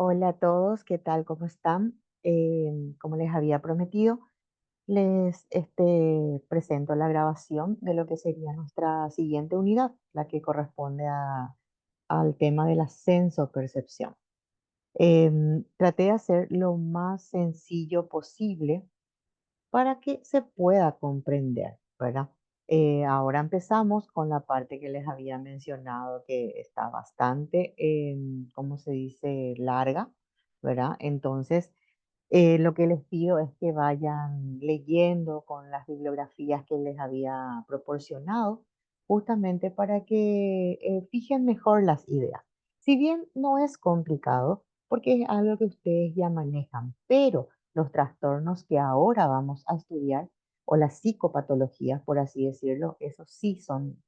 Hola a todos, ¿qué tal? ¿Cómo están? Como les había prometido, les presento la grabación de lo que sería nuestra siguiente unidad, la que corresponde al tema de la sensopercepción. Traté de hacer lo más sencillo posible para que se pueda comprender, ¿verdad? Ahora empezamos con la parte que les había mencionado que está bastante, ¿cómo se dice? Larga, ¿verdad? Entonces, lo que les pido es que vayan leyendo con las bibliografías que les había proporcionado, justamente para que fijen mejor las ideas. Si bien no es complicado, porque es algo que ustedes ya manejan, pero los trastornos que ahora vamos a estudiar, o las psicopatologías, por así decirlo, esos sí son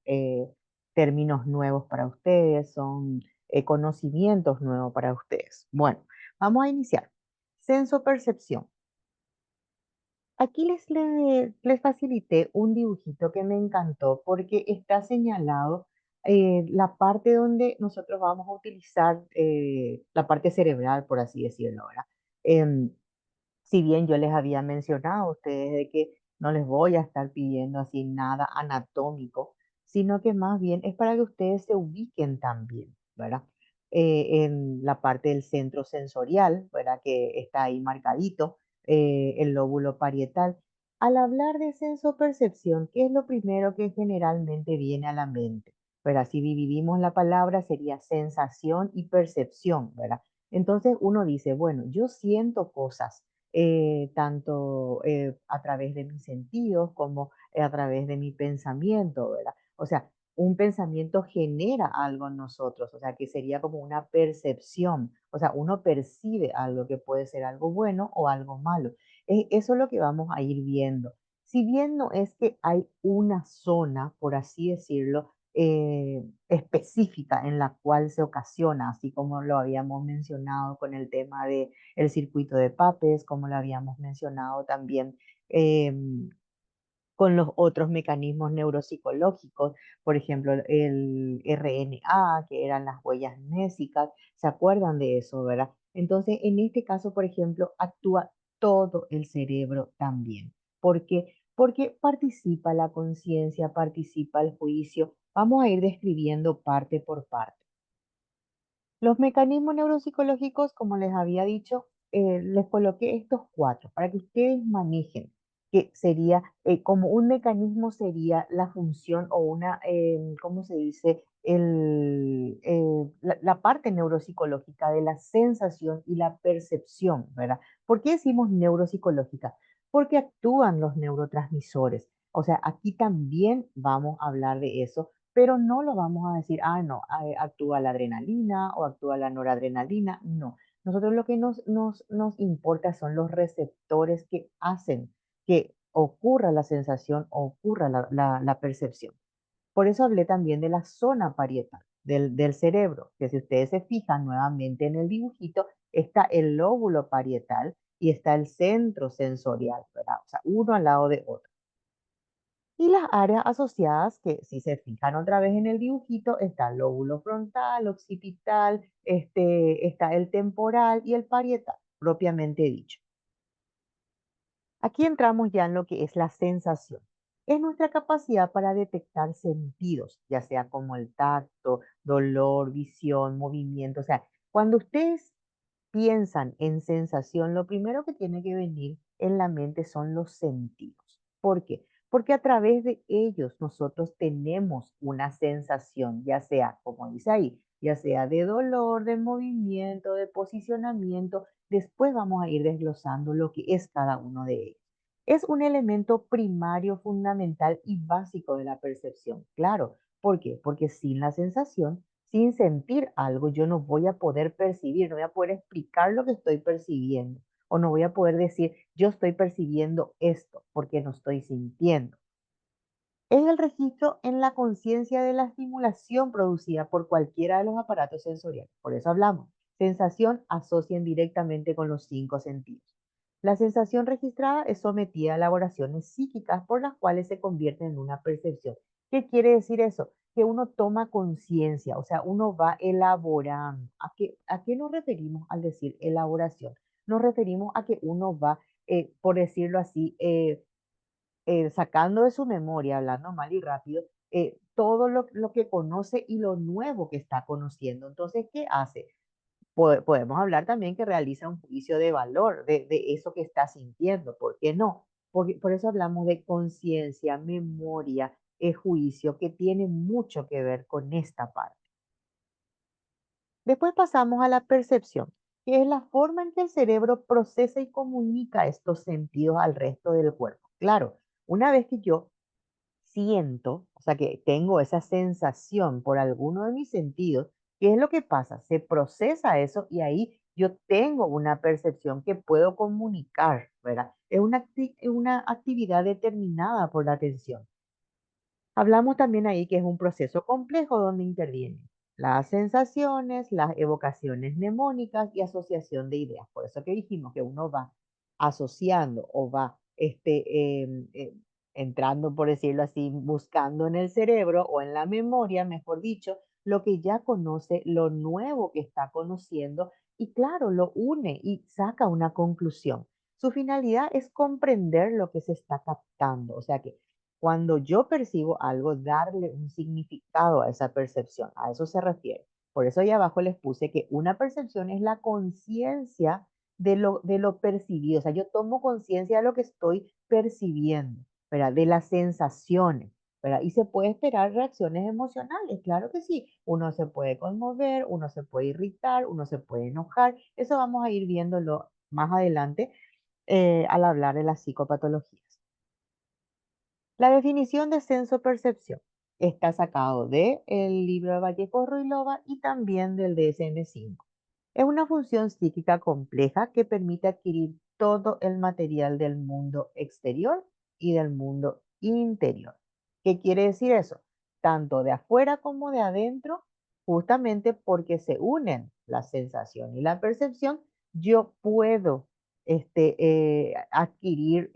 términos nuevos para ustedes, son conocimientos nuevos para ustedes. Bueno, vamos a iniciar. Sensopercepción. Aquí les facilité un dibujito que me encantó porque está señalado la parte donde nosotros vamos a utilizar la parte cerebral, por así decirlo, ¿verdad? Em, si bien yo les había mencionado a ustedes de que no les voy a estar pidiendo así nada anatómico, sino que más bien es para que ustedes se ubiquen también, ¿verdad? En la parte del centro sensorial, ¿verdad? Que está ahí marcadito, el lóbulo parietal. Al hablar de sensopercepción, ¿qué es lo primero que generalmente viene a la mente? ¿Verdad? Si dividimos la palabra sería sensación y percepción, ¿verdad? Entonces uno dice, bueno, yo siento cosas, tanto a través de mis sentidos como a través de mi pensamiento, ¿verdad? O sea, un pensamiento genera algo en nosotros, o sea, que sería como una percepción, o sea, uno percibe algo que puede ser algo bueno o algo malo. Eso es lo que vamos a ir viendo. Si bien no es que hay una zona, por así decirlo, específica en la cual se ocasiona, así como lo habíamos mencionado con el tema de el circuito de Papez, como lo habíamos mencionado también con los otros mecanismos neuropsicológicos, por ejemplo, el RNA, que eran las huellas mnésicas, ¿se acuerdan de eso, verdad? Entonces, en este caso, por ejemplo, actúa todo el cerebro también. ¿Por qué? Porque participa la conciencia, participa el juicio. Vamos a ir describiendo parte por parte. Los mecanismos neuropsicológicos, como les había dicho, les coloqué estos cuatro para que ustedes manejen, que sería como un mecanismo sería la función o una, ¿cómo se dice? La parte neuropsicológica de la sensación y la percepción, ¿verdad? ¿Por qué decimos neuropsicológica? Porque actúan los neurotransmisores. O sea, aquí también vamos a hablar de eso, pero no lo vamos a decir, ah, no, actúa la adrenalina o actúa la noradrenalina, no. Nosotros lo que nos importa son los receptores que hacen que ocurra la sensación o ocurra la percepción. Por eso hablé también de la zona parietal del cerebro, que si ustedes se fijan nuevamente en el dibujito, está el lóbulo parietal y está el centro sensorial, ¿verdad? O sea, uno al lado de otro. Y las áreas asociadas, que si se fijan otra vez en el dibujito, está el lóbulo frontal, occipital, está el temporal y el parietal, propiamente dicho. Aquí entramos ya en lo que es la sensación. Es nuestra capacidad para detectar sentidos, ya sea como el tacto, dolor, visión, movimiento. O sea, cuando ustedes piensan en sensación, lo primero que tiene que venir en la mente son los sentidos. ¿Por qué? Porque a través de ellos nosotros tenemos una sensación, ya sea, como dice ahí, ya sea de dolor, de movimiento, de posicionamiento. Después vamos a ir desglosando lo que es cada uno de ellos. Es un elemento primario, fundamental y básico de la percepción. Claro, ¿por qué? Porque sin la sensación, sin sentir algo, yo no voy a poder percibir, no voy a poder explicar lo que estoy percibiendo o no voy a poder decir, yo estoy percibiendo esto porque no estoy sintiendo. Es el registro en la conciencia de la estimulación producida por cualquiera de los aparatos sensoriales. Por eso hablamos. Sensación asocian directamente con los cinco sentidos. La sensación registrada es sometida a elaboraciones psíquicas por las cuales se convierte en una percepción. ¿Qué quiere decir eso? que uno toma conciencia, o sea, uno va elaborando. A qué nos referimos al decir elaboración? Nos referimos a que uno va, por decirlo así, sacando de su memoria, hablando mal y rápido, todo lo que conoce y lo nuevo que está conociendo. Entonces, ¿qué hace? Podemos hablar también que realiza un juicio de valor de eso que está sintiendo. ¿Por qué no? Porque, por eso hablamos de conciencia, memoria, juicio, que tiene mucho que ver con esta parte. Después pasamos a la percepción, que es la forma en que el cerebro procesa y comunica estos sentidos al resto del cuerpo. Claro, una vez que yo siento, o sea, que tengo esa sensación por alguno de mis sentidos, ¿qué es lo que pasa? Se procesa eso y ahí yo tengo una percepción que puedo comunicar, ¿verdad? Es una actividad determinada por la atención. Hablamos también ahí que es un proceso complejo donde intervienen las sensaciones, las evocaciones mnemónicas y asociación de ideas. Por eso que dijimos que uno va asociando o va entrando, por decirlo así, buscando en el cerebro o en la memoria, mejor dicho, lo que ya conoce, lo nuevo que está conociendo y claro, lo une y saca una conclusión. Su finalidad es comprender lo que se está captando, o sea que cuando yo percibo algo, darle un significado a esa percepción, a eso se refiere. Por eso ahí abajo les puse que una percepción es la conciencia de lo percibido. O sea, yo tomo conciencia de lo que estoy percibiendo, ¿verdad? De las sensaciones, ¿verdad? Y se puede esperar reacciones emocionales, claro que sí. Uno se puede conmover, uno se puede irritar, uno se puede enojar. Eso vamos a ir viéndolo más adelante al hablar de las psicopatologías. La definición de senso-percepción está sacado del libro de Vallejo Ruilova y también del DSM-5. Es una función psíquica compleja que permite adquirir todo el material del mundo exterior y del mundo interior. ¿Qué quiere decir eso? Tanto de afuera como de adentro, justamente porque se unen la sensación y la percepción, yo puedo adquirir,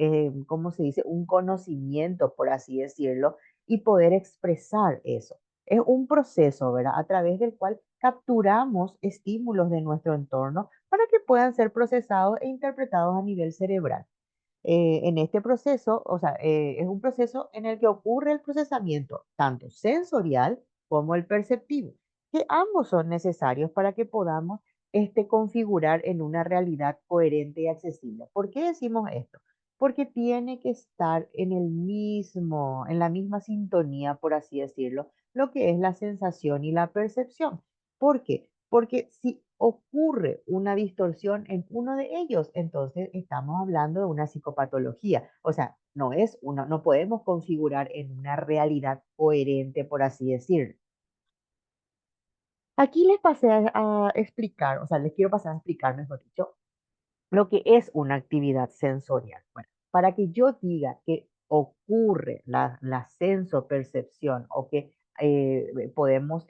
¿cómo se dice? Un conocimiento, por así decirlo, y poder expresar eso. Es un proceso, ¿verdad? A través del cual capturamos estímulos de nuestro entorno para que puedan ser procesados e interpretados a nivel cerebral. En este proceso, o sea, es un proceso en el que ocurre el procesamiento tanto sensorial como el perceptivo, que ambos son necesarios para que podamos configurar en una realidad coherente y accesible. ¿Por qué decimos esto? Porque tiene que estar en la misma sintonía, por así decirlo, lo que es la sensación y la percepción. ¿Por qué? Porque si ocurre una distorsión en uno de ellos, entonces estamos hablando de una psicopatología. O sea, no podemos configurar en una realidad coherente, por así decirlo. Aquí les pasé a explicar, o sea, les quiero pasar a explicar, mejor dicho, lo que es una actividad sensorial. Bueno, para que yo diga que ocurre la sensopercepción o que podemos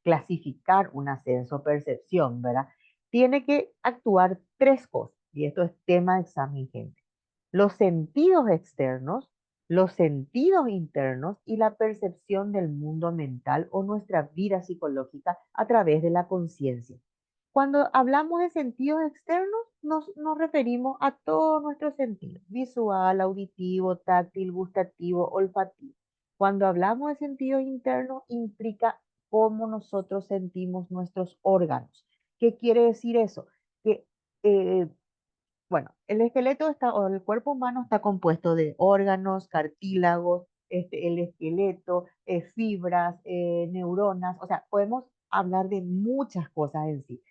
clasificar una sensopercepción, ¿verdad? Tiene que actuar tres cosas, y esto es tema de examen, gente. Los sentidos externos, los sentidos internos y la percepción del mundo mental o nuestra vida psicológica a través de la conciencia. Cuando hablamos de sentidos externos, nos referimos a todos nuestros sentidos, visual, auditivo, táctil, gustativo, olfativo. Cuando hablamos de sentidos internos, implica cómo nosotros sentimos nuestros órganos. ¿Qué quiere decir eso? Que, eh, bueno, el esqueleto o el cuerpo humano está compuesto de órganos, cartílagos, el esqueleto, fibras, neuronas, o sea, podemos hablar de muchas cosas en sí,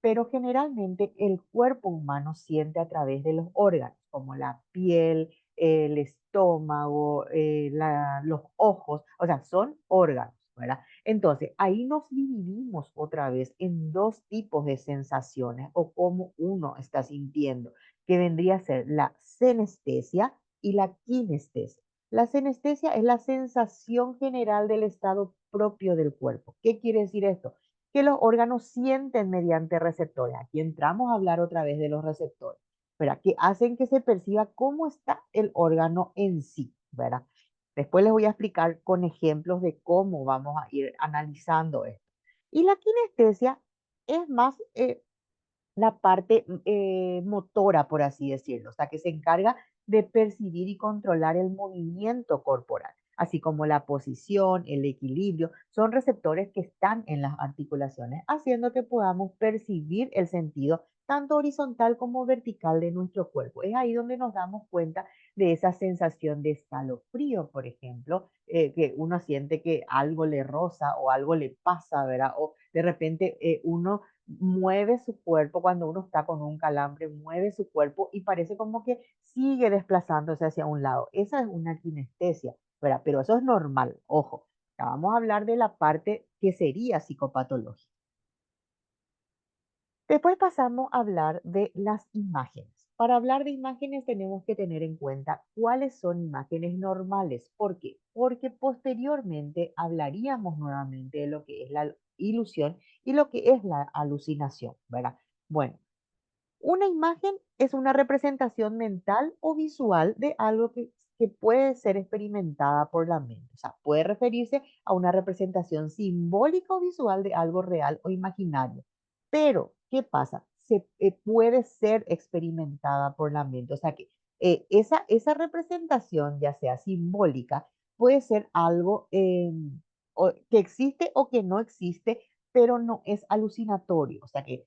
pero generalmente el cuerpo humano siente a través de los órganos, como la piel, el estómago, los ojos, o sea, son órganos, ¿verdad? Entonces, ahí nos dividimos otra vez en dos tipos de sensaciones o cómo uno está sintiendo, que vendría a ser la senestesia y la kinestesia. La senestesia es la sensación general del estado propio del cuerpo. ¿Qué quiere decir esto? Que los órganos sienten mediante receptores. Aquí entramos a hablar otra vez de los receptores, ¿verdad? Que hacen que se perciba cómo está el órgano en sí, ¿verdad? Después les voy a explicar con ejemplos de cómo vamos a ir analizando esto. Y la kinestesia es más la parte motora, por así decirlo, o sea, que se encarga de percibir y controlar el movimiento corporal, así como la posición, el equilibrio, son receptores que están en las articulaciones, haciendo que podamos percibir el sentido tanto horizontal como vertical de nuestro cuerpo. Es ahí donde nos damos cuenta de esa sensación de escalofrío, por ejemplo, que uno siente que algo le roza o algo le pasa, ¿verdad? O de repente uno mueve su cuerpo cuando uno está con un calambre, mueve su cuerpo y parece como que sigue desplazándose hacia un lado. Esa es una kinestesia, ¿verdad? Pero eso es normal, ojo. Ya vamos a hablar de la parte que sería psicopatológica. Después pasamos a hablar de las imágenes. Para hablar de imágenes tenemos que tener en cuenta cuáles son imágenes normales. ¿Por qué? Porque posteriormente hablaríamos nuevamente de lo que es la ilusión y lo que es la alucinación, ¿verdad? Bueno, una imagen es una representación mental o visual de algo que puede ser experimentada por la mente. O sea, puede referirse a una representación simbólica o visual de algo real o imaginario. Pero, ¿qué pasa? Puede ser experimentada por la mente. O sea que esa representación, ya sea simbólica, puede ser algo que existe o que no existe, pero no es alucinatorio. O sea que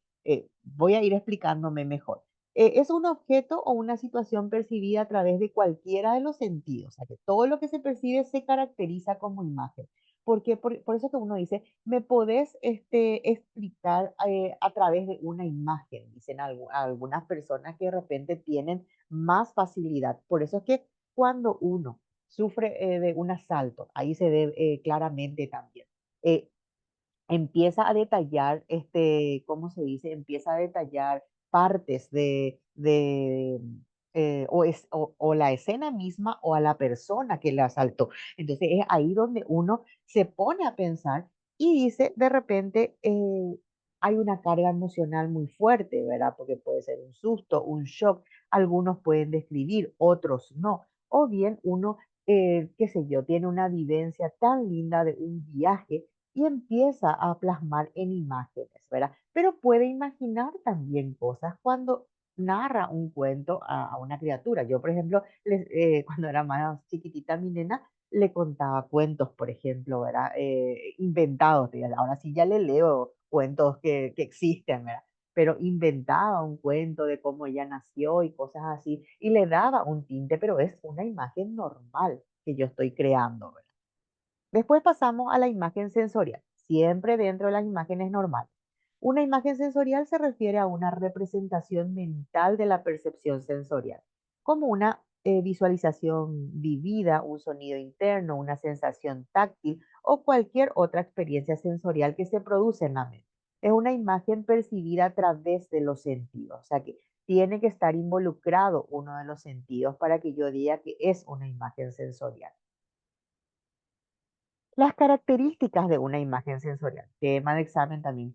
voy a ir explicándome mejor. Es un objeto o una situación percibida a través de cualquiera de los sentidos, o sea que todo lo que se percibe se caracteriza como imagen. Porque por eso que uno dice, ¿me podés explicar a través de una imagen? Dicen algunas personas que de repente tienen más facilidad. Por eso es que cuando uno sufre de un asalto, ahí se ve claramente también. eh, Empieza a detallar, ¿cómo se dice? Empieza a detallar partes o la escena misma o a la persona que le asaltó. Entonces es ahí donde uno se pone a pensar y dice, de repente, hay una carga emocional muy fuerte, ¿verdad? Porque puede ser un susto, un shock. Algunos pueden describir, otros no. O bien uno, qué sé yo, tiene una vivencia tan linda de un viaje y empieza a plasmar en imágenes, ¿verdad? Pero puede imaginar también cosas cuando narra un cuento a una criatura. Yo, por ejemplo, cuando era más chiquitita, mi nena le contaba cuentos, por ejemplo, ¿verdad? Inventados. Ahora sí ya le leo cuentos que existen, ¿verdad? Pero inventaba un cuento de cómo ella nació y cosas así, y le daba un tinte, pero es una imagen normal que yo estoy creando, ¿verdad? Después pasamos a la imagen sensorial, siempre dentro de las imágenes normales. Una imagen sensorial se refiere a una representación mental de la percepción sensorial, como una visualización vivida, un sonido interno, una sensación táctil o cualquier otra experiencia sensorial que se produce en la mente. Es una imagen percibida a través de los sentidos, o sea que tiene que estar involucrado uno de los sentidos para que yo diga que es una imagen sensorial. Las características de una imagen sensorial, tema de examen también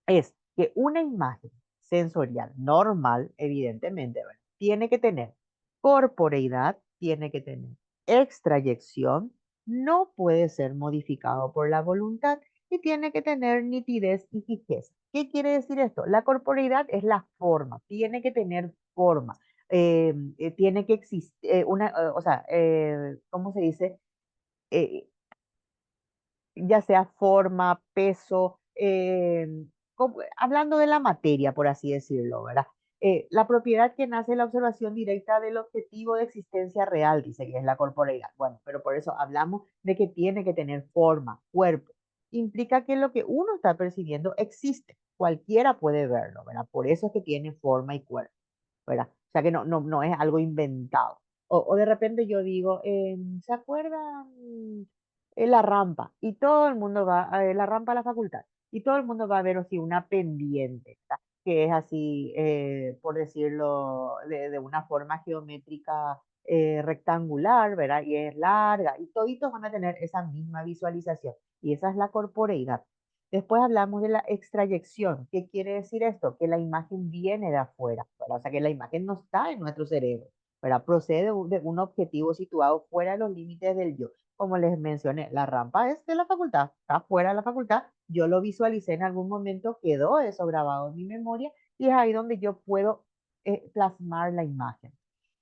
es que una imagen sensorial normal, evidentemente, ¿verdad? Tiene que tener corporeidad, tiene que tener extrayección, no puede ser modificado por la voluntad y tiene que tener nitidez y fijeza. ¿Qué quiere decir esto? La corporeidad es la forma, tiene que tener forma, tiene que existir, o sea, ¿cómo se dice? Eh, ya sea forma, peso, hablando de la materia, por así decirlo, ¿verdad? La propiedad que nace de la observación directa del objetivo de existencia real, dice que es la corporeidad. Bueno, pero por eso hablamos de que tiene que tener forma, cuerpo. Implica que lo que uno está percibiendo existe. Cualquiera puede verlo, ¿verdad? Por eso es que tiene forma y cuerpo, ¿verdad? O sea que no es algo inventado. O de repente yo digo, ¿se acuerdan la rampa? Y todo el mundo va, la rampa a la facultad, y todo el mundo va a ver así una pendiente, ¿verdad? Que es así, por decirlo, de una forma geométrica rectangular, ¿verdad? Y es larga, y toditos van a tener esa misma visualización, y esa es la corporeidad. Después hablamos de la extrayección. ¿Qué quiere decir esto? Que la imagen viene de afuera, ¿verdad? O sea, que la imagen no está en nuestro cerebro. ¿verdad? Procede de un objetivo situado fuera de los límites del yo. Como les mencioné, la rampa es de la facultad, está fuera de la facultad, yo lo visualicé en algún momento, quedó eso grabado en mi memoria y es ahí donde yo puedo plasmar la imagen.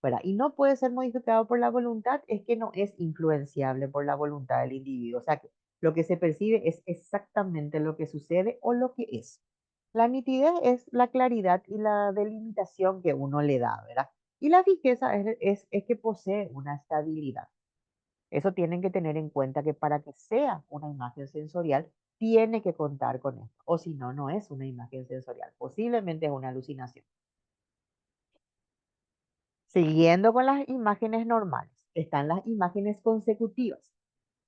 ¿Verdad? Y no puede ser modificado por la voluntad, es que no es influenciable por la voluntad del individuo. O sea, que lo que se percibe es exactamente lo que sucede o lo que es. La nitidez es la claridad y la delimitación que uno le da, ¿verdad? Y la fijeza es que posee una estabilidad. Eso tienen que tener en cuenta que para que sea una imagen sensorial, tiene que contar con esto. O si no, no es una imagen sensorial. Posiblemente es una alucinación. Siguiendo con las imágenes normales, están las imágenes consecutivas.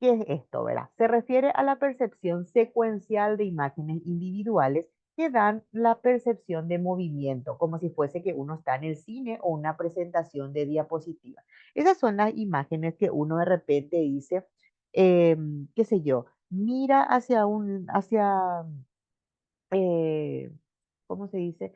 ¿Qué es esto, verdad? Se refiere a la percepción secuencial de imágenes individuales que dan la percepción de movimiento, como si fuese que uno está en el cine o una presentación de diapositiva. Esas son las imágenes que uno de repente dice, qué sé yo, mira eh, ¿cómo se dice?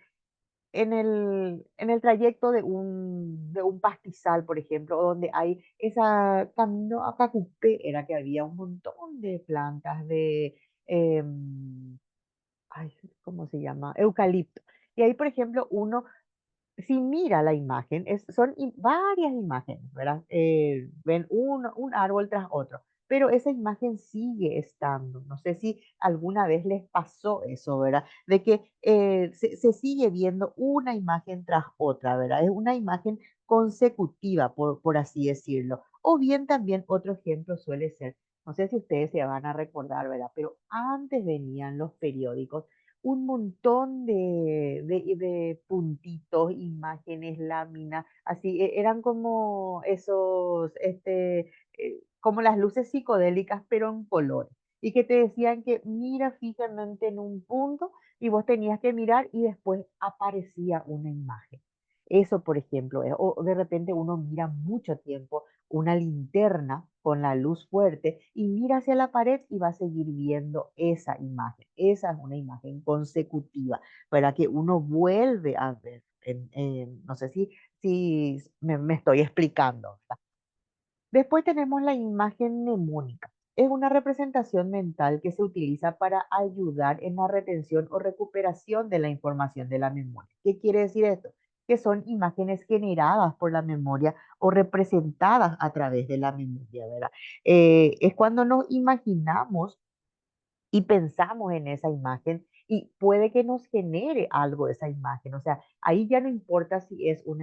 En el trayecto de un pastizal, por ejemplo, donde hay esa camino a Cacupé, era que había un montón de plantas de, ay, ¿cómo se llama? Eucalipto. Y ahí, por ejemplo, uno si mira la imagen, son varias imágenes, ¿verdad? Ven un árbol tras otro, pero esa imagen sigue estando. No sé si alguna vez les pasó eso, ¿verdad? De que se sigue viendo una imagen tras otra, ¿verdad? Es una imagen consecutiva, por así decirlo. O bien también otro ejemplo suele ser, no sé si ustedes se van a recordar, ¿verdad? Pero antes venían los periódicos un montón de puntitos, imágenes, láminas, así, eran como esos, como las luces psicodélicas, pero en color. Y que te decían que mira fijamente en un punto y vos tenías que mirar y después aparecía una imagen. Eso, por ejemplo, o de repente uno mira mucho tiempo una linterna con la luz fuerte y mira hacia la pared y va a seguir viendo esa imagen. Esa es una imagen consecutiva, para que uno vuelve a ver. No sé si me estoy explicando, ¿verdad? Después tenemos la imagen mnemónica. Es una representación mental que se utiliza para ayudar en la retención o recuperación de la información de la memoria. ¿Qué quiere decir esto? Que son imágenes generadas por la memoria o representadas a través de la memoria, ¿verdad? Es cuando nos imaginamos y pensamos en esa imagen y puede que nos genere algo esa imagen. O sea, ahí ya no importa si es o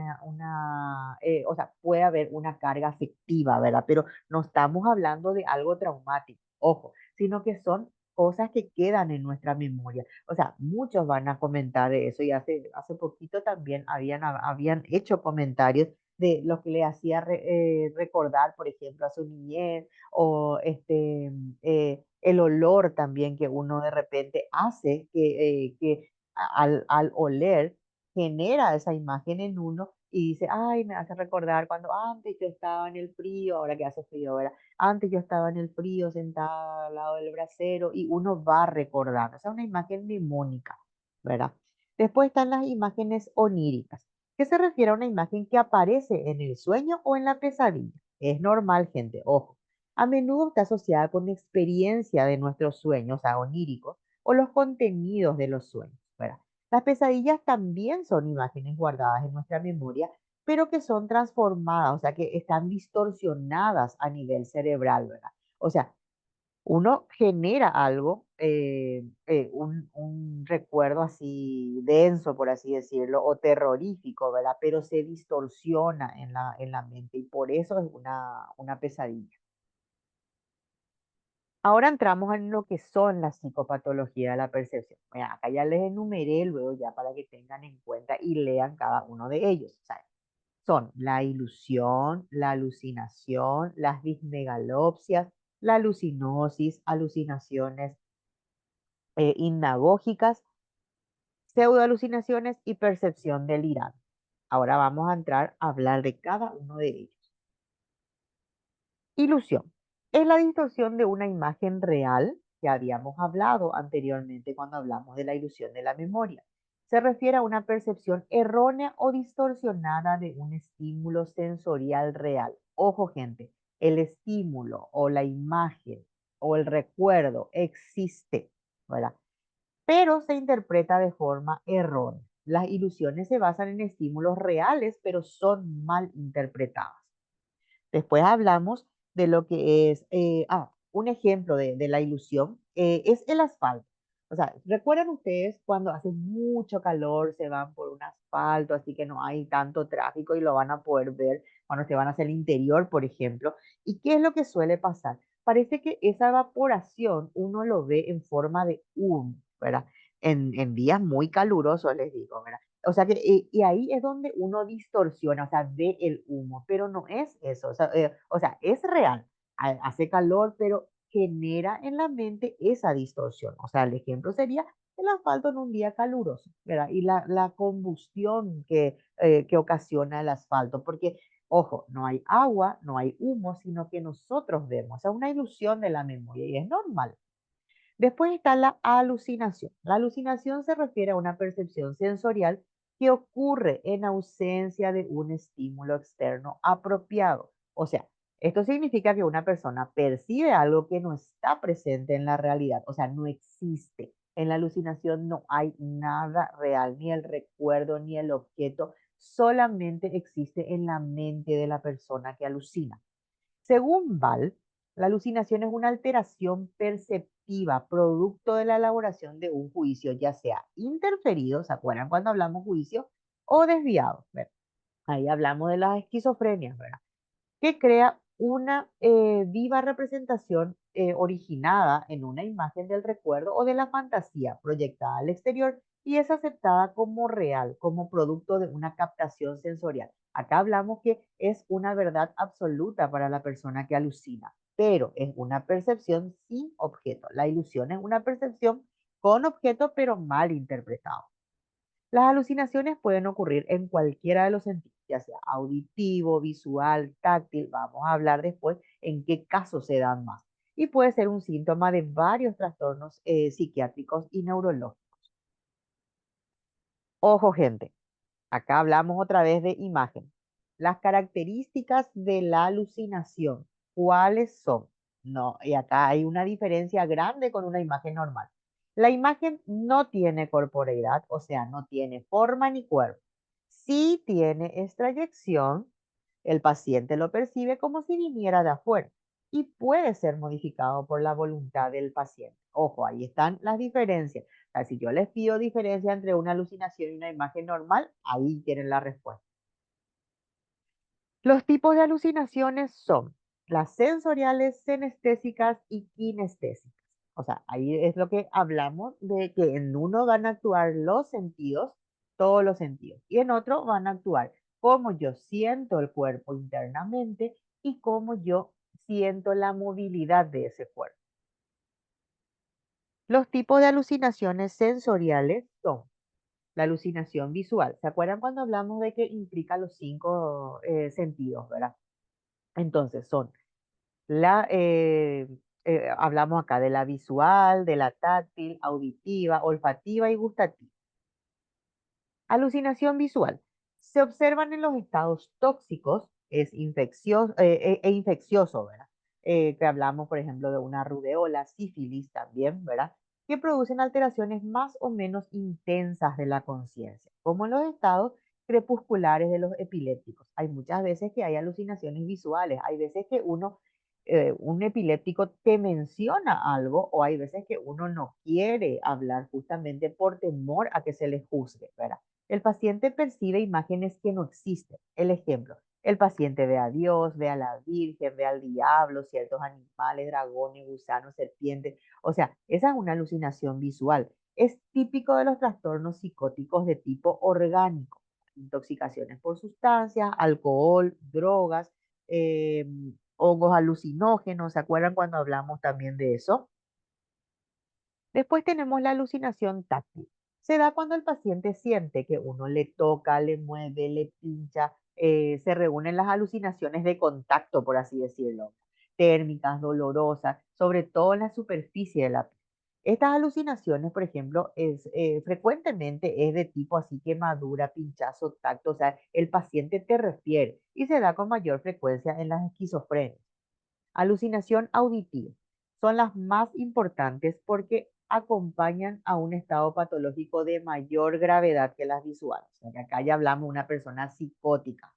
sea, puede haber una carga afectiva, ¿verdad? Pero no estamos hablando de algo traumático, ojo, sino que son cosas que quedan en nuestra memoria. O sea, muchos van a comentar de eso y hace poquito también habían hecho comentarios de lo que le hacía recordar, por ejemplo, a su niñez o el olor también que uno de repente hace, que al oler genera esa imagen en uno y dice, ay, me hace recordar cuando antes yo estaba en el frío, ahora que hace frío, ¿verdad? Antes yo estaba en el frío sentada al lado del brasero y uno va recordando, o sea, una imagen mnemónica, ¿verdad? Después están las imágenes oníricas, que se refiere a una imagen que aparece en el sueño o en la pesadilla. Es normal, gente, ojo. A menudo está asociada con la experiencia de nuestros sueños, o sea, oníricos, o los contenidos de los sueños, ¿verdad? Las pesadillas también son imágenes guardadas en nuestra memoria, pero que son transformadas, o sea, que están distorsionadas a nivel cerebral, ¿verdad? O sea, uno genera algo, un recuerdo así denso, por así decirlo, o terrorífico, ¿verdad? Pero se distorsiona en la mente y por eso es una pesadilla. Ahora entramos en lo que son las psicopatologías de la percepción. Mira, acá ya les enumeré luego ya para que tengan en cuenta y lean cada uno de ellos. O sea, son la ilusión, la alucinación, las dismegalopsias, la alucinosis, alucinaciones hipnagógicas, pseudoalucinaciones y percepción delirante. Ahora vamos a entrar a hablar de cada uno de ellos. Ilusión. Es la distorsión de una imagen real que habíamos hablado anteriormente cuando hablamos de la ilusión de la memoria. se refiere a una percepción errónea o distorsionada de un estímulo sensorial real. Ojo, gente, el estímulo o la imagen o el recuerdo existe, ¿verdad? Pero se interpreta de forma errónea. Las ilusiones se basan en estímulos reales, pero son mal interpretadas. Después hablamos de lo que es, un ejemplo de la ilusión es el asfalto. O sea, ¿recuerdan ustedes cuando hace mucho calor se van por un asfalto, así que no hay tanto tráfico y lo van a poder ver cuando se van hacia el interior, por ejemplo? ¿Y qué es lo que suele pasar? Parece que esa evaporación uno lo ve en forma de humo, ¿verdad? En días muy calurosos, les digo, ¿verdad? O sea que, y ahí es donde uno distorsiona, o sea, ve el humo, pero no es eso, o sea, es real, hace calor, pero genera en la mente esa distorsión. O sea, el ejemplo sería el asfalto en un día caluroso, ¿verdad? Y la combustión que ocasiona el asfalto, porque, ojo, no hay agua, no hay humo, sino que nosotros vemos, o sea, una ilusión de la memoria y es normal. Después está la alucinación. La alucinación se refiere a una percepción sensorial que ocurre en ausencia de un estímulo externo apropiado. O sea, esto significa que una persona percibe algo que no está presente en la realidad, o sea, no existe. En la alucinación no hay nada real, ni el recuerdo, ni el objeto, solamente existe en la mente de la persona que alucina. Según Ball, la alucinación es una alteración perceptiva producto de la elaboración de un juicio, ya sea interferido, ¿se acuerdan cuando hablamos juicio? O desviado. ¿Verdad? Ahí hablamos de las esquizofrenias, ¿verdad? Que crea una viva representación originada en una imagen del recuerdo o de la fantasía proyectada al exterior y es aceptada como real, como producto de una captación sensorial. Acá hablamos que es una verdad absoluta para la persona que alucina, pero es una percepción sin objeto. La ilusión es una percepción con objeto, pero mal interpretado. Las alucinaciones pueden ocurrir en cualquiera de los sentidos, ya sea auditivo, visual, táctil. Vamos a hablar después en qué casos se dan más. Y puede ser un síntoma de varios trastornos psiquiátricos y neurológicos. Ojo, gente, acá hablamos otra vez de imagen. Las características de la alucinación, ¿cuáles son? No, y acá hay una diferencia grande con una imagen normal. La imagen no tiene corporeidad, o sea, no tiene forma ni cuerpo. Sí tiene extrayección, el paciente lo percibe como si viniera de afuera y puede ser modificado por la voluntad del paciente. Ojo, ahí están las diferencias. O sea, si yo les pido diferencia entre una alucinación y una imagen normal, ahí tienen la respuesta. Los tipos de alucinaciones son las sensoriales, senestésicas y kinestésicas. O sea, ahí es lo que hablamos de que en uno van a actuar los sentidos, todos los sentidos, y en otro van a actuar cómo yo siento el cuerpo internamente y cómo yo siento la movilidad de ese cuerpo. Los tipos de alucinaciones sensoriales son la alucinación visual. ¿Se acuerdan cuando hablamos de que implica los cinco sentidos, verdad? Entonces son hablamos acá de la visual, de la táctil, auditiva, olfativa y gustativa. Alucinación visual. Se observan en los estados tóxicos, es infeccioso, infeccioso, ¿verdad? Que hablamos, por ejemplo, de una rubeola, sífilis también, ¿verdad? Que producen alteraciones más o menos intensas de la conciencia, como en los estados crepusculares de los epilépticos. Hay muchas veces que hay alucinaciones visuales, hay veces que un epiléptico te menciona algo o hay veces que uno no quiere hablar justamente por temor a que se le juzgue, ¿verdad? El paciente percibe imágenes que no existen. El ejemplo, el paciente ve a Dios, ve a la Virgen, ve al diablo, ciertos animales, dragones, gusanos, serpientes. O sea, esa es una alucinación visual. Es típico de los trastornos psicóticos de tipo orgánico, intoxicaciones por sustancias, alcohol, drogas, eh, hongos alucinógenos. ¿Se acuerdan cuando hablamos también de eso? Después tenemos la alucinación táctil. Se da cuando el paciente siente que uno le toca, le mueve, le pincha, se reúnen las alucinaciones de contacto, por así decirlo, térmicas, dolorosas, sobre todo en la superficie de la piel. Estas alucinaciones, por ejemplo, frecuentemente es de tipo así quemadura, pinchazo, tacto, o sea, el paciente te refiere y se da con mayor frecuencia en las esquizofrenias. Alucinación auditiva son las más importantes porque acompañan a un estado patológico de mayor gravedad que las visuales. O sea, que acá ya hablamos de una persona psicótica.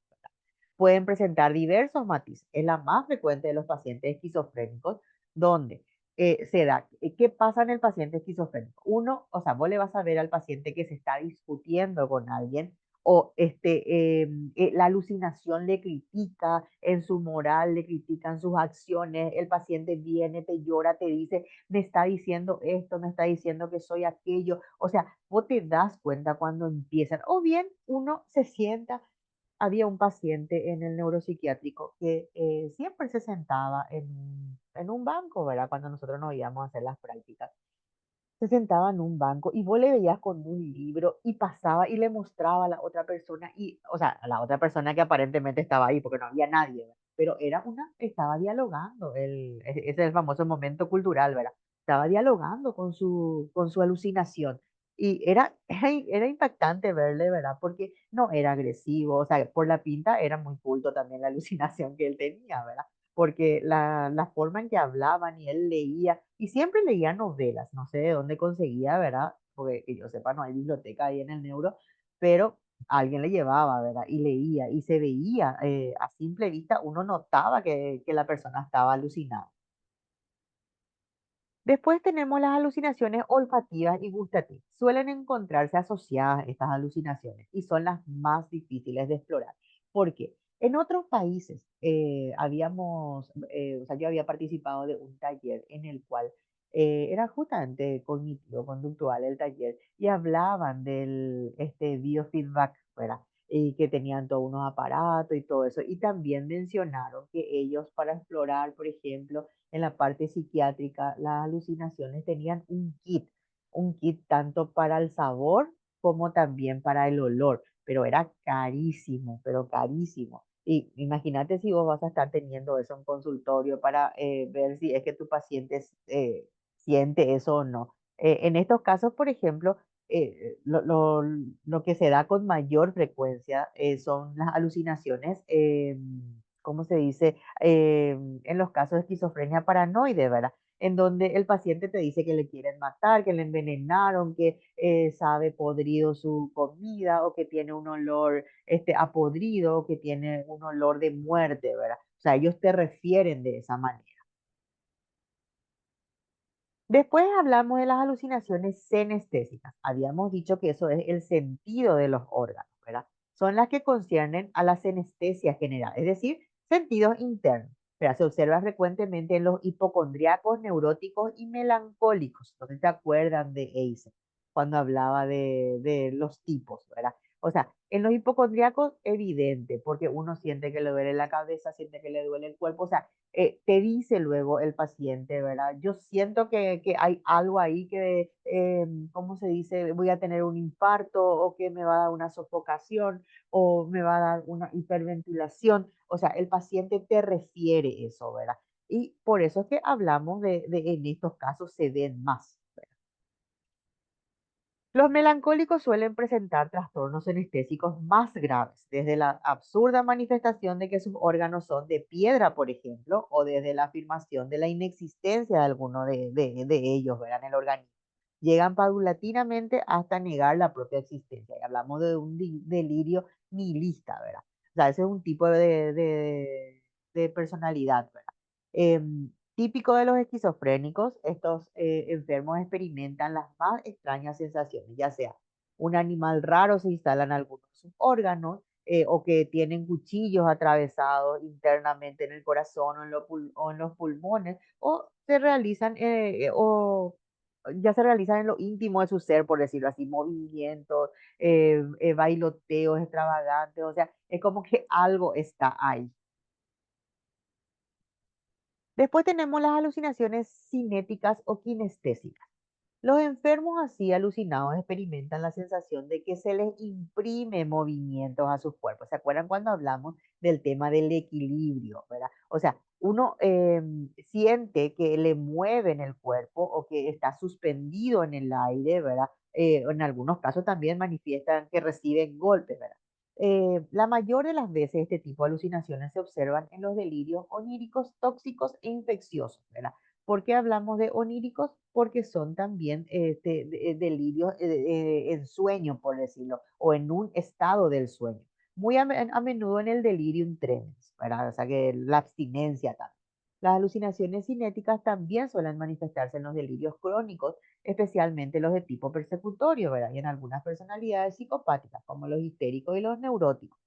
Pueden presentar diversos matices. Es la más frecuente de los pacientes esquizofrénicos, donde se da, ¿qué pasa en el paciente esquizofrénico? Uno, o sea, vos le vas a ver al paciente que se está discutiendo con alguien o la alucinación le critica en su moral, le critican sus acciones, el paciente viene, te llora, te dice, me está diciendo esto, me está diciendo que soy aquello, o sea, vos te das cuenta cuando empiezan, o bien uno se sienta. Había un paciente en el neuropsiquiátrico que siempre se sentaba en un banco, ¿verdad? Cuando nosotros nos íbamos a hacer las prácticas. Se sentaba en un banco y vos le veías con un libro y pasaba y le mostraba a la otra persona, y, o sea, a la otra persona que aparentemente estaba ahí porque no había nadie, ¿verdad? Pero era estaba dialogando, ese es el famoso momento cultural, ¿verdad? Estaba dialogando con su alucinación. Y era impactante verle, ¿verdad? Porque no era agresivo, o sea, por la pinta era muy culto también la alucinación que él tenía, ¿verdad? Porque la forma en que hablaban y él leía, y siempre leía novelas, no sé de dónde conseguía, ¿verdad? Porque que yo sepa, no hay biblioteca ahí en el Neuro, pero alguien le llevaba, ¿verdad? Y leía, y se veía, a simple vista, uno notaba que la persona estaba alucinada. Después tenemos las alucinaciones olfativas y gustativas. Suelen encontrarse asociadas estas alucinaciones y son las más difíciles de explorar. ¿Por qué? En otros países o sea, yo había participado de un taller en el cual era justamente cognitivo-conductual el taller y hablaban del biofeedback, ¿verdad? Y que tenían todos unos aparatos y todo eso. Y también mencionaron que ellos para explorar, por ejemplo, en la parte psiquiátrica, las alucinaciones tenían un kit tanto para el sabor como también para el olor, pero era carísimo, pero carísimo. Y imagínate si vos vas a estar teniendo eso en consultorio para ver si es que tu paciente siente eso o no. En estos casos, por ejemplo, lo que se da con mayor frecuencia son las alucinaciones, ¿cómo se dice? En los casos de esquizofrenia paranoide, ¿verdad? En donde el paciente te dice que le quieren matar, que le envenenaron, que sabe podrido su comida o que tiene un olor a podrido, o que tiene un olor de muerte, ¿verdad? O sea, ellos te refieren de esa manera. Después hablamos de las alucinaciones senestésicas. Habíamos dicho que eso es el sentido de los órganos, ¿verdad? Son las que conciernen a la senestesia general, es decir, sentidos internos. Pero se observa frecuentemente en los hipocondríacos, neuróticos y melancólicos. No sé si te acuerdan de Eisen cuando hablaba de los tipos, ¿verdad? O sea, en los hipocondríacos, evidente, porque uno siente que le duele la cabeza, siente que le duele el cuerpo, o sea, te dice luego el paciente, ¿verdad? Yo siento que hay algo ahí que, ¿cómo se dice? Voy a tener un infarto o que me va a dar una sofocación o me va a dar una hiperventilación. O sea, el paciente te refiere eso, ¿verdad? Y por eso es que hablamos en estos casos se ven más. Los melancólicos suelen presentar trastornos anestésicos más graves, desde la absurda manifestación de que sus órganos son de piedra, por ejemplo, o desde la afirmación de la inexistencia de alguno de ellos, ¿verdad? En el organismo. Llegan paulatinamente hasta negar la propia existencia. Y hablamos de un delirio nihilista, ¿verdad? O sea, ese es un tipo de personalidad, ¿verdad? Típico de los esquizofrénicos, estos enfermos experimentan las más extrañas sensaciones, ya sea un animal raro se instala en algunos de sus órganos, o que tienen cuchillos atravesados internamente en el corazón o en los pulmones, o se realizan, o ya se realizan en lo íntimo de su ser, por decirlo así, movimientos, bailoteos extravagantes, o sea, es como que algo está ahí. Después tenemos las alucinaciones cinéticas o kinestésicas. Los enfermos así alucinados experimentan la sensación de que se les imprime movimientos a sus cuerpos. ¿Se acuerdan cuando hablamos del tema del equilibrio, verdad? O sea, uno siente que le mueven el cuerpo o que está suspendido en el aire, ¿verdad? En algunos casos también manifiestan que reciben golpes, ¿verdad? La mayor de las veces este tipo de alucinaciones se observan en los delirios oníricos, tóxicos e infecciosos, ¿verdad? ¿Por qué hablamos de oníricos? Porque son también delirios en sueño, por decirlo, o en un estado del sueño. Muy a menudo en el delirium tremens, ¿verdad? O sea que la abstinencia también. Las alucinaciones cinéticas también suelen manifestarse en los delirios crónicos, especialmente los de tipo persecutorio, ¿verdad? Y en algunas personalidades psicopáticas, como los histéricos y los neuróticos.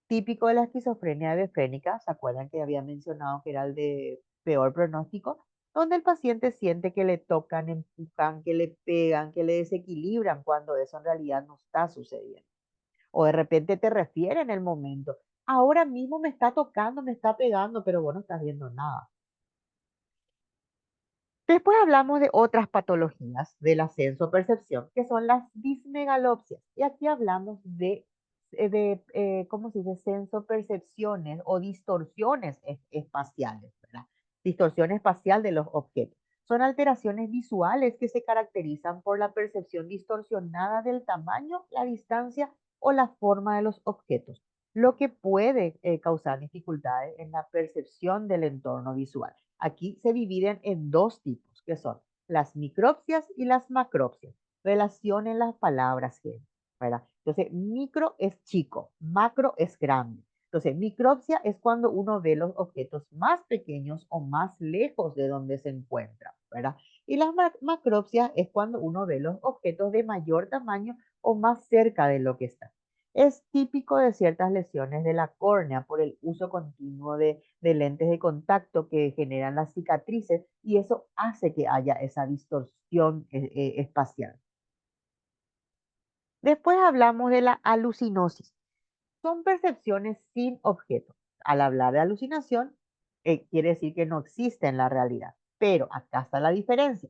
Típico de la esquizofrenia hebefrénica, ¿se acuerdan que había mencionado que era el de peor pronóstico? Donde el paciente siente que le tocan, empujan, que le pegan, que le desequilibran cuando eso en realidad no está sucediendo. O de repente te refiere en el momento, ahora mismo me está tocando, me está pegando, pero vos no estás viendo nada. Después hablamos de otras patologías del ascenso percepción, que son las dismegalopsias. Y aquí hablamos ¿cómo se dice? Sensopercepciones o distorsiones espaciales, ¿verdad? Distorsión espacial de los objetos. Son alteraciones visuales que se caracterizan por la percepción distorsionada del tamaño, la distancia o la forma de los objetos, lo que puede causar dificultades en la percepción del entorno visual. Aquí se dividen en dos tipos, que son las micropsias y las macropsias. Relacionen las palabras, gente, ¿verdad? Entonces, micro es chico, macro es grande. Entonces, micropsia es cuando uno ve los objetos más pequeños o más lejos de donde se encuentran, ¿verdad? Y las macropsias es cuando uno ve los objetos de mayor tamaño o más cerca de lo que está. Es típico de ciertas lesiones de la córnea por el uso continuo de lentes de contacto que generan las cicatrices y eso hace que haya esa distorsión espacial. Después hablamos de la alucinosis. Son percepciones sin objeto. Al hablar de alucinación, quiere decir que no existe en la realidad. Pero acá está la diferencia.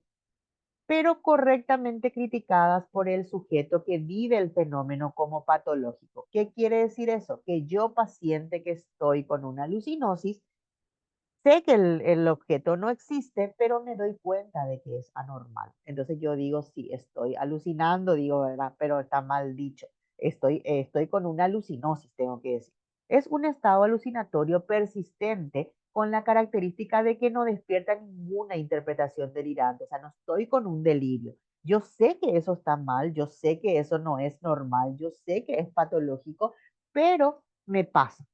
Pero correctamente criticadas por el sujeto que vive el fenómeno como patológico. ¿Qué quiere decir eso? Que yo, paciente que estoy con una alucinosis, sé que el objeto no existe, pero me doy cuenta de que es anormal. Entonces yo digo, sí, estoy alucinando, digo, ¿verdad? Pero está mal dicho. Estoy con una alucinosis, tengo que decir. Es un estado alucinatorio persistente con la característica de que no despierta ninguna interpretación delirante. O sea, no estoy con un delirio. Yo sé que eso está mal, yo sé que eso no es normal, yo sé que es patológico, pero me pasa.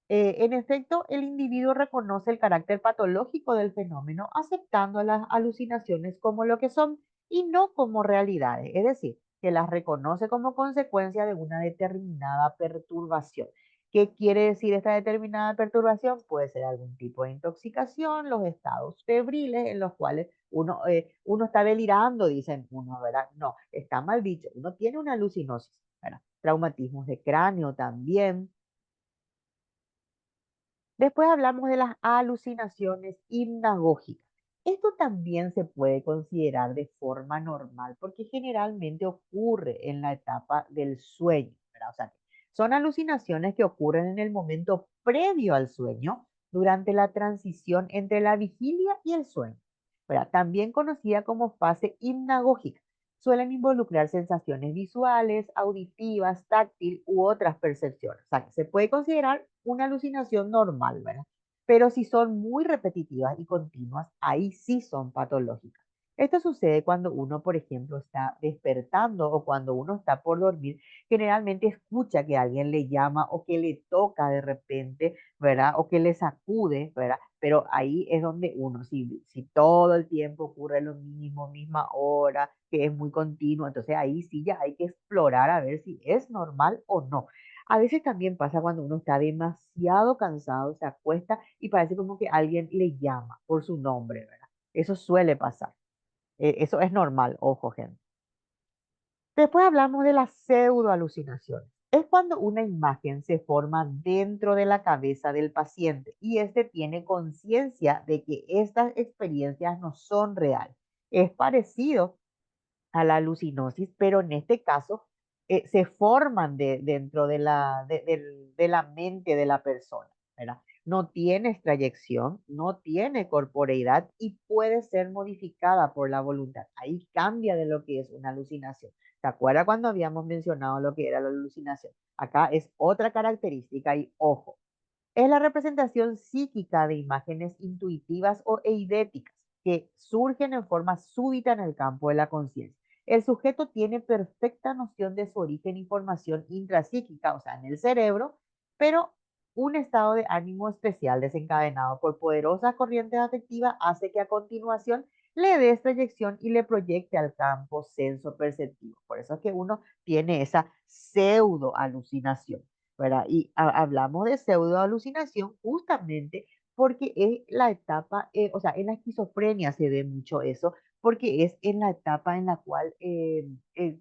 En efecto, el individuo reconoce el carácter patológico del fenómeno, aceptando las alucinaciones como lo que son y no como realidades, es decir, que las reconoce como consecuencia de una determinada perturbación. ¿Qué quiere decir esta determinada perturbación? Puede ser algún tipo de intoxicación, los estados febriles en los cuales uno está delirando, dicen uno, ¿verdad? No, está mal dicho, uno tiene una alucinosis, ¿verdad? Traumatismos de cráneo también. Después hablamos de las alucinaciones hipnagógicas. Esto también se puede considerar de forma normal porque generalmente ocurre en la etapa del sueño, ¿verdad? O sea, son alucinaciones que ocurren en el momento previo al sueño, durante la transición entre la vigilia y el sueño, ¿verdad? También conocida como fase hipnagógica. Suelen involucrar sensaciones visuales, auditivas, táctil u otras percepciones. O sea, que se puede considerar una alucinación normal, ¿verdad? Pero si son muy repetitivas y continuas, ahí sí son patológicas. Esto sucede cuando uno, por ejemplo, está despertando o cuando uno está por dormir, generalmente escucha que alguien le llama o que le toca de repente, ¿verdad? O que le sacude, ¿verdad? Pero ahí es donde uno, si todo el tiempo ocurre lo mismo, misma hora, que es muy continuo, entonces ahí sí ya hay que explorar a ver si es normal o no. A veces también pasa cuando uno está demasiado cansado, se acuesta y parece como que alguien le llama por su nombre, ¿verdad? Eso suele pasar. Eso es normal, ojo, gente. Después hablamos de las pseudoalucinaciones. Es cuando una imagen se forma dentro de la cabeza del paciente y éste tiene conciencia de que estas experiencias no son reales. Es parecido a la alucinosis, pero en este caso se forman dentro de la mente de la persona, ¿verdad? no tiene trayección, no tiene corporeidad y puede ser modificada por la voluntad. Ahí cambia de lo que es una alucinación. ¿Te acuerdas cuando habíamos mencionado lo que era la alucinación? Acá es otra característica y ojo, es la representación psíquica de imágenes intuitivas o eidéticas que surgen en forma súbita en el campo de la conciencia. El sujeto tiene perfecta noción de su origen y formación intrapsíquica, o sea, en el cerebro, pero un estado de ánimo especial desencadenado por poderosas corrientes afectivas hace que a continuación le dé proyección y le proyecte al campo senso perceptivo. Por eso es que uno tiene esa pseudo alucinación. ¿Verdad? Y hablamos de pseudoalucinación justamente porque es la etapa, o sea, en la esquizofrenia se ve mucho eso, porque es en la etapa en la cual se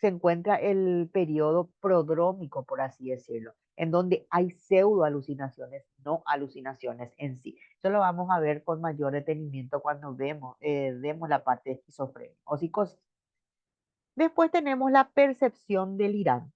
encuentra el periodo prodrómico, por así decirlo, en donde hay pseudoalucinaciones, no alucinaciones en sí. Eso lo vamos a ver con mayor detenimiento cuando vemos la parte de esquizofrenia o psicosis. Después tenemos la percepción delirante.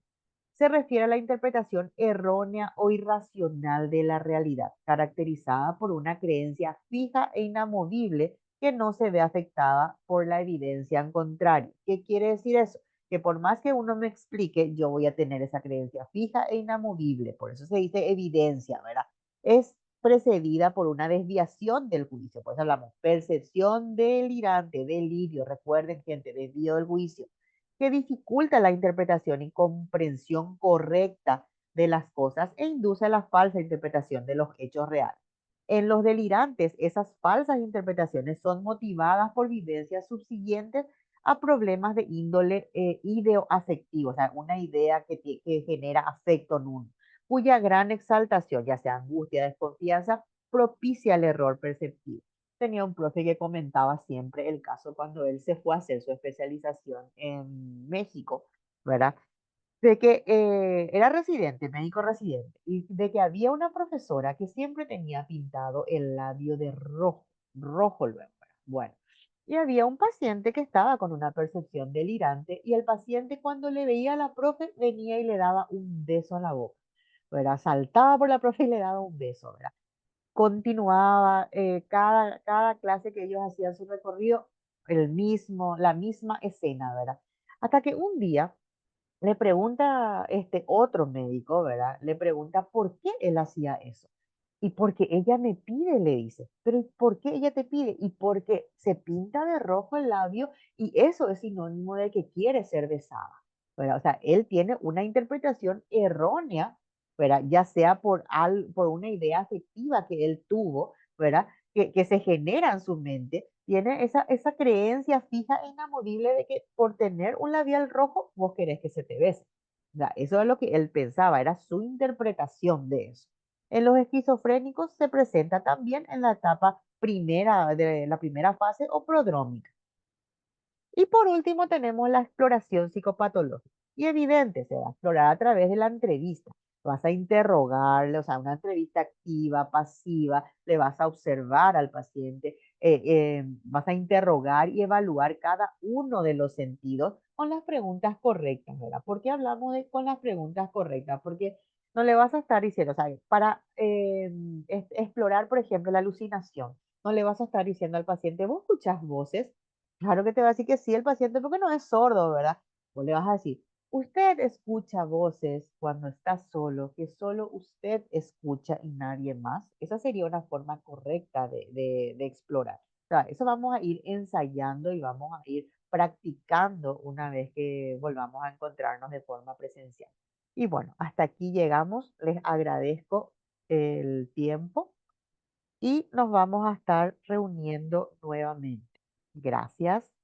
Se refiere a la interpretación errónea o irracional de la realidad, caracterizada por una creencia fija e inamovible que no se ve afectada por la evidencia en contrario. ¿Qué quiere decir eso? Que por más que uno me explique, yo voy a tener esa creencia fija e inamovible. Por eso se dice evidencia, ¿verdad? Es precedida por una desviación del juicio. Pues hablamos percepción delirante, delirio. Recuerden, gente, desvío del juicio que dificulta la interpretación y comprensión correcta de las cosas e induce a la falsa interpretación de los hechos reales. En los delirantes, esas falsas interpretaciones son motivadas por vivencias subsiguientes a problemas de índole ideoafectivo, o sea, una idea que genera afecto en uno, cuya gran exaltación, ya sea angustia, desconfianza, propicia el error perceptivo. Tenía un profe que comentaba siempre el caso cuando él se fue a hacer su especialización en México, ¿verdad? De que era residente, médico residente, y de que había una profesora que siempre tenía pintado el labio de rojo, rojo luego, ¿verdad? Bueno, y había un paciente que estaba con una percepción delirante y el paciente cuando le veía a la profe venía y le daba un beso en la boca, ¿verdad? Saltaba por la profe y le daba un beso, ¿verdad? Continuaba cada clase que ellos hacían su recorrido, la misma escena, ¿verdad? Hasta que un día le pregunta este otro médico, ¿verdad? Le pregunta por qué él hacía eso. Y porque ella me pide, le dice. Pero ¿y por qué ella te pide? Y porque se pinta de rojo el labio y eso es sinónimo de que quiere ser besada, ¿verdad? O sea, él tiene una interpretación errónea, ¿verdad? Ya sea por una idea afectiva que él tuvo, ¿verdad? Que se genera en su mente, tiene esa creencia fija e inamovible de que por tener un labial rojo vos querés que se te bese. O sea, eso es lo que él pensaba, era su interpretación de eso. En los esquizofrénicos se presenta también en la etapa primera de la primera fase o prodrómica. Y por último tenemos la exploración psicopatológica. Y evidente, se va a explorar a través de la entrevista. Vas a interrogarle, o sea, una entrevista activa, pasiva, le vas a observar al paciente, vas a interrogar y evaluar cada uno de los sentidos con las preguntas correctas, ¿verdad? ¿Por qué hablamos de con las preguntas correctas? Porque no le vas a estar diciendo, o sea, para explorar, por ejemplo, la alucinación, no le vas a estar diciendo al paciente, vos escuchás voces. Claro que te va a decir que sí el paciente porque no es sordo, ¿verdad? Vos le vas a decir, usted escucha voces cuando está solo, que solo usted escucha y nadie más. Esa sería una forma correcta de explorar. O sea, eso vamos a ir ensayando y vamos a ir practicando una vez que volvamos a encontrarnos de forma presencial. Y bueno, hasta aquí llegamos. Les agradezco el tiempo y nos vamos a estar reuniendo nuevamente. Gracias.